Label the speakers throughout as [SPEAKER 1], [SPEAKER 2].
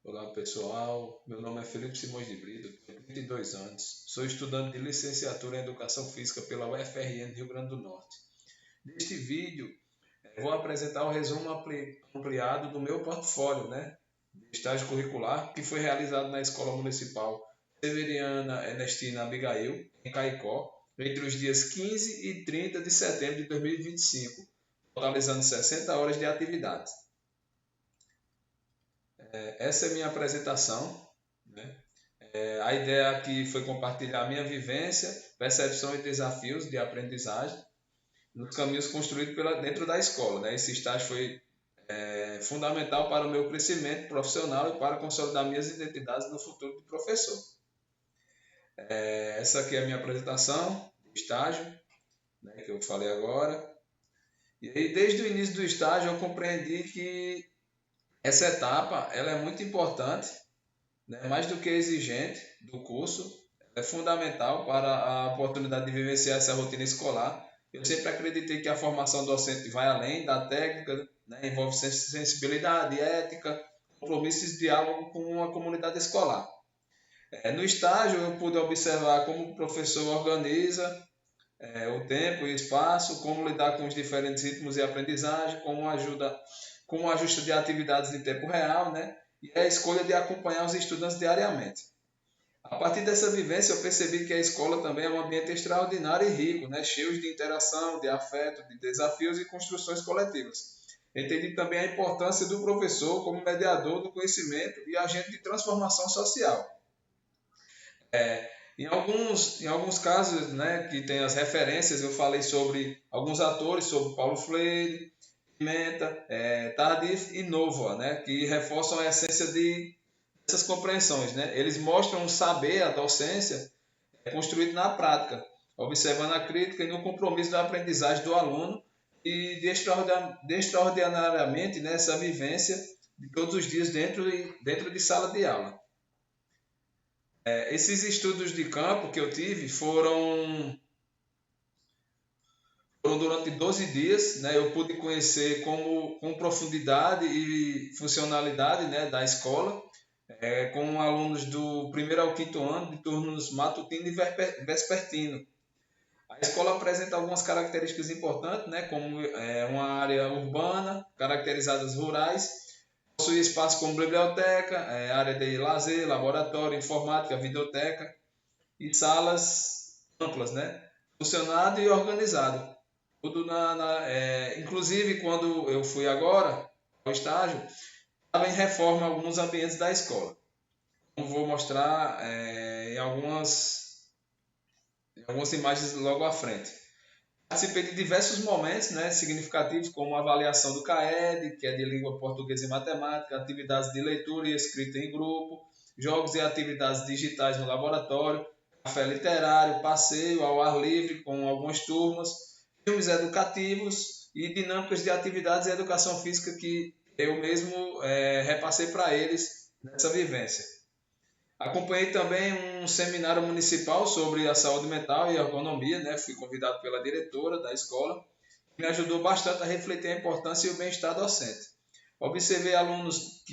[SPEAKER 1] Olá pessoal, meu nome é Felipe Simões de Brito, tenho 32 anos, sou estudante de licenciatura em Educação Física pela UFRN Rio Grande do Norte. Neste vídeo, vou apresentar o resumo ampliado do meu portfólio, de estágio curricular que foi realizado na Escola Municipal Severiana Ernestina Abigail, em Caicó, entre os dias 15 e 30 de setembro de 2025, totalizando 60 horas de atividades. Essa é a minha apresentação, né? A ideia aqui foi compartilhar a minha vivência, percepção e desafios de aprendizagem nos caminhos construídos dentro da escola, né? Esse estágio foi fundamental para o meu crescimento profissional e para consolidar minhas identidades no futuro de professor. Essa aqui é a minha apresentação de estágio, né, que eu falei agora. E aí, desde o início do estágio, eu compreendi que essa etapa ela é muito importante, né, mais do que exigente do curso, é fundamental para a oportunidade de vivenciar essa rotina escolar. Eu sempre acreditei que a formação docente vai além da técnica, né, envolve sensibilidade, ética, compromissos e diálogo com a comunidade escolar. No estágio, eu pude observar como o professor organiza o tempo e o espaço, como lidar com os diferentes ritmos e aprendizagem, como o ajuste de atividades em tempo real, né? E a escolha de acompanhar os estudantes diariamente. A partir dessa vivência, eu percebi que a escola também é um ambiente extraordinário e rico, né? Cheio de interação, de afeto, de desafios e construções coletivas. Entendi também a importância do professor como mediador do conhecimento e agente de transformação social. Em alguns casos, né, que tem as referências, eu falei sobre alguns atores, sobre Paulo Freire, Pimenta, Tardif e Novoa, né, que reforçam a essência dessas compreensões. Né? Eles mostram o saber, a docência, construído na prática, observando a crítica e no compromisso da aprendizagem do aluno e de extraordinariamente, né, essa vivência de todos os dias dentro de sala de aula. Esses estudos de campo que eu tive foram durante 12 dias, né? Eu pude conhecer com profundidade e funcionalidade, né, da escola, com alunos do primeiro ao quinto ano, de turnos matutino e vespertino. A escola apresenta algumas características importantes, né, como uma área urbana, caracterizadas rurais, possui espaço como biblioteca, área de lazer, laboratório, informática, videoteca e salas amplas, né? Funcionado e organizado. Tudo inclusive, quando eu fui agora ao estágio, estava em reforma alguns ambientes da escola. Como vou mostrar em algumas imagens logo à frente. Participei de diversos momentos, né, significativos, como a avaliação do CAED, que é de língua portuguesa e matemática, atividades de leitura e escrita em grupo, jogos e atividades digitais no laboratório, café literário, passeio ao ar livre com algumas turmas, filmes educativos e dinâmicas de atividades e educação física que eu mesmo repassei para eles nessa vivência. Acompanhei também um seminário municipal sobre a saúde mental e a ergonomia, né? Fui convidado pela diretora da escola, que me ajudou bastante a refletir a importância e o bem-estar docente. Observei alunos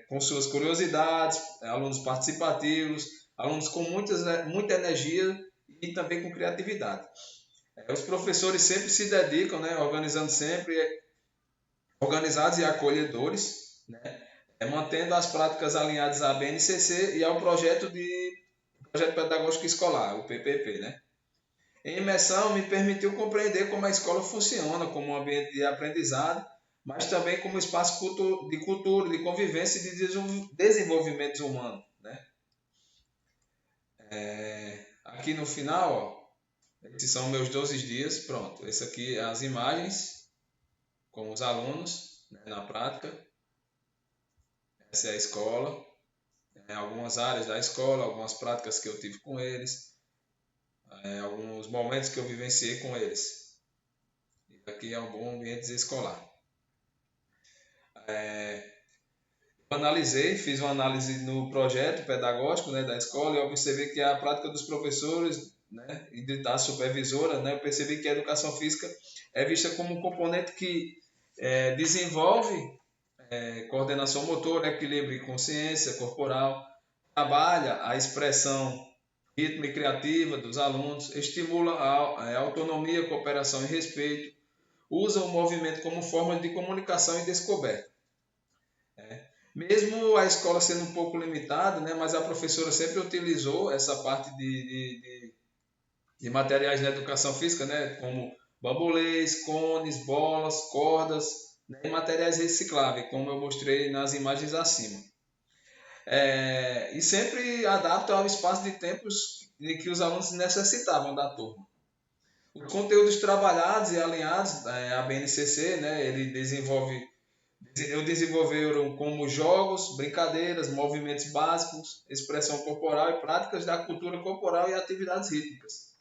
[SPEAKER 1] com suas curiosidades, alunos participativos, alunos com muita energia e também com criatividade. Os professores sempre se dedicam, né? Organizados e acolhedores, né? Mantendo as práticas alinhadas à BNCC e ao Projeto Pedagógico Escolar, o PPP. Né? Em imersão, me permitiu compreender como a escola funciona como um ambiente de aprendizado, mas também como espaço de cultura, de convivência e de desenvolvimento humano. Né? Aqui no final, ó, esses são meus 12 dias, pronto. Esse aqui é as imagens com os alunos, né, na prática. Essa é a escola, algumas áreas da escola, algumas práticas que eu tive com eles, alguns momentos que eu vivenciei com eles. E aqui é um bom ambiente escolar. Eu fiz uma análise no projeto pedagógico, né, da escola e observei que a prática dos professores, né, e da supervisora, né, eu percebi que a educação física é vista como um componente que desenvolve coordenação motora, equilíbrio e consciência corporal, trabalha a expressão rítmica e criativa dos alunos, estimula a autonomia, cooperação e respeito, usa o movimento como forma de comunicação e descoberta. Mesmo a escola sendo um pouco limitada, né, mas a professora sempre utilizou essa parte de materiais na educação física, né, como bambolês, cones, bolas, cordas, né, e materiais recicláveis, como eu mostrei nas imagens acima. E sempre adapta ao espaço de tempos em que os alunos necessitavam da turma. Os conteúdos trabalhados e alinhados à BNCC, né, desenvolveram como jogos, brincadeiras, movimentos básicos, expressão corporal e práticas da cultura corporal e atividades rítmicas.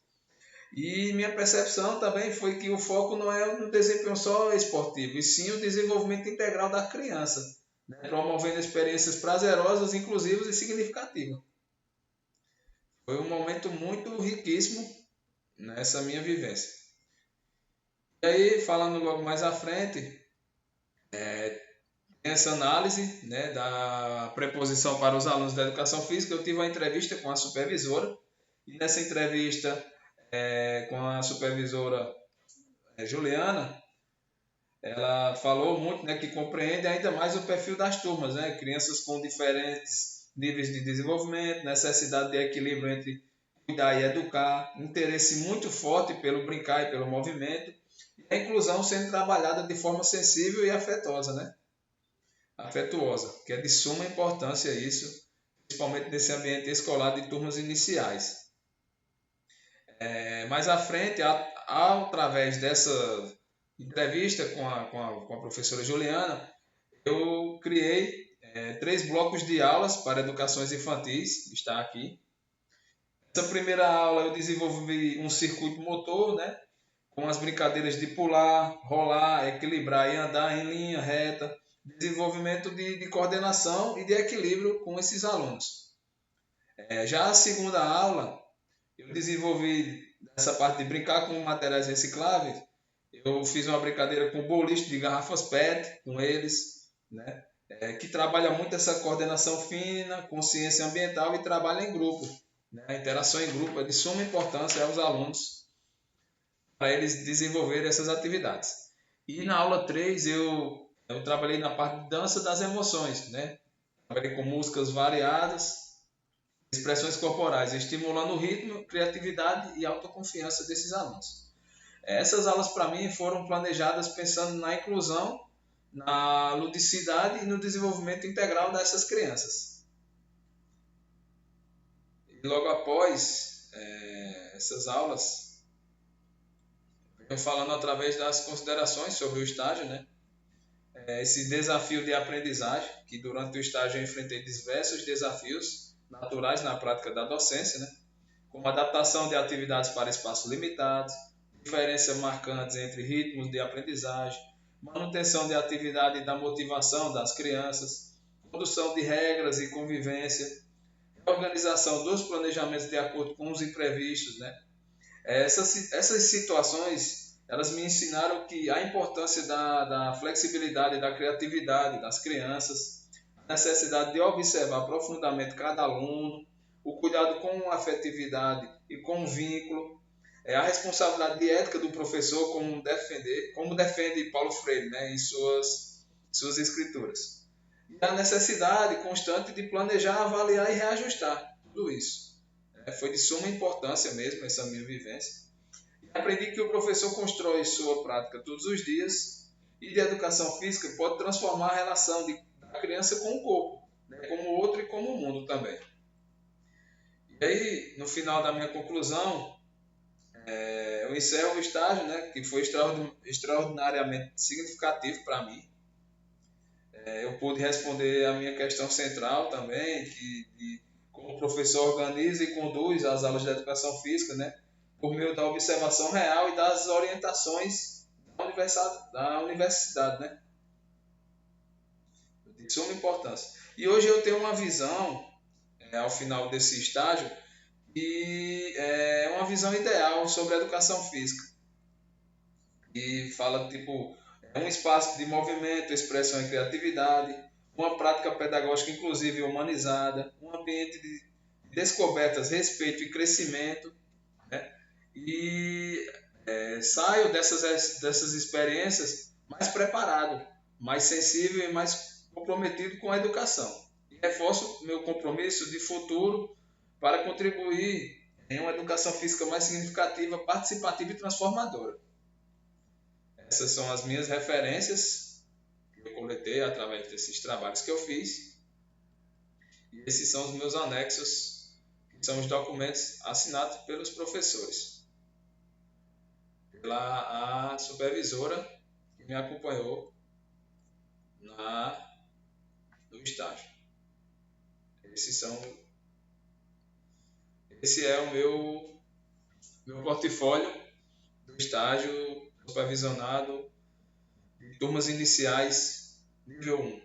[SPEAKER 1] E minha percepção também foi que o foco não é no desempenho só esportivo, e sim o desenvolvimento integral da criança, né, promovendo experiências prazerosas, inclusivas e significativas. Foi um momento muito riquíssimo nessa minha vivência. E aí, falando logo mais à frente, essa análise, né, da preposição para os alunos da educação física, eu tive uma entrevista com a supervisora, e nessa entrevista com a supervisora Juliana, ela falou muito, né, que compreende ainda mais o perfil das turmas, né, crianças com diferentes níveis de desenvolvimento, necessidade de equilíbrio entre cuidar e educar, interesse muito forte pelo brincar e pelo movimento, e a inclusão sendo trabalhada de forma sensível e afetuosa, né? Afetuosa, que é de suma importância isso, principalmente nesse ambiente escolar de turmas iniciais. Mais à frente, através dessa entrevista com a professora Juliana, eu criei 3 blocos de aulas para educações infantis, está aqui. Essa primeira aula eu desenvolvi um circuito motor, né, com as brincadeiras de pular, rolar, equilibrar e andar em linha reta, desenvolvimento de coordenação e de equilíbrio com esses alunos. Já a segunda aula, eu desenvolvi essa parte de brincar com materiais recicláveis. Eu fiz uma brincadeira com boliche de garrafas PET com eles, né? Que trabalha muito essa coordenação fina, consciência ambiental e trabalho em grupo. Né? A interação em grupo é de suma importância aos alunos para eles desenvolverem essas atividades. E na aula 3 eu trabalhei na parte de dança das emoções, né? Trabalhei com músicas variadas, expressões corporais, estimulando o ritmo, criatividade e autoconfiança desses alunos. Essas aulas para mim foram planejadas pensando na inclusão, na ludicidade e no desenvolvimento integral dessas crianças. E logo após essas aulas, eu falando através das considerações sobre o estágio, né? Esse desafio de aprendizagem, que durante o estágio eu enfrentei diversos desafios naturais na prática da docência, né? Como adaptação de atividades para espaços limitados, diferenças marcantes entre ritmos de aprendizagem, manutenção de atividade e da motivação das crianças, condução de regras e convivência, organização dos planejamentos de acordo com os imprevistos, né? Essas situações elas me ensinaram que a importância da flexibilidade, da criatividade das crianças, a necessidade de observar profundamente cada aluno, o cuidado com a afetividade e com o vínculo, a responsabilidade de ética do professor, como defende Paulo Freire, né, em suas escrituras. E a necessidade constante de planejar, avaliar e reajustar tudo isso. Foi de suma importância mesmo essa minha vivência. Aprendi que o professor constrói sua prática todos os dias e de educação física pode transformar a relação da criança com o corpo, né, como o outro e como o mundo também. E aí, no final da minha conclusão, eu encerro o estágio, né, que foi extraordinariamente significativo para mim. Eu pude responder a minha questão central também, de como o professor organiza e conduz as aulas de educação física, né, por meio da observação real e das orientações da universidade, né? De suma importância. E hoje eu tenho uma visão, ao final desse estágio, e é uma visão ideal sobre a educação física. E fala, tipo, um espaço de movimento, expressão e criatividade, uma prática pedagógica inclusiva e humanizada, um ambiente de descobertas, respeito e crescimento, né? E saio dessas experiências mais preparado, mais sensível e mais comprometido com a educação. E reforço meu compromisso de futuro para contribuir em uma educação física mais significativa, participativa e transformadora. Essas são as minhas referências que eu coletei através desses trabalhos que eu fiz. E esses são os meus anexos, que são os documentos assinados pelos professores, pela a supervisora que me acompanhou no estágio. Esse é o meu portfólio do estágio supervisionado de turmas iniciais nível 1.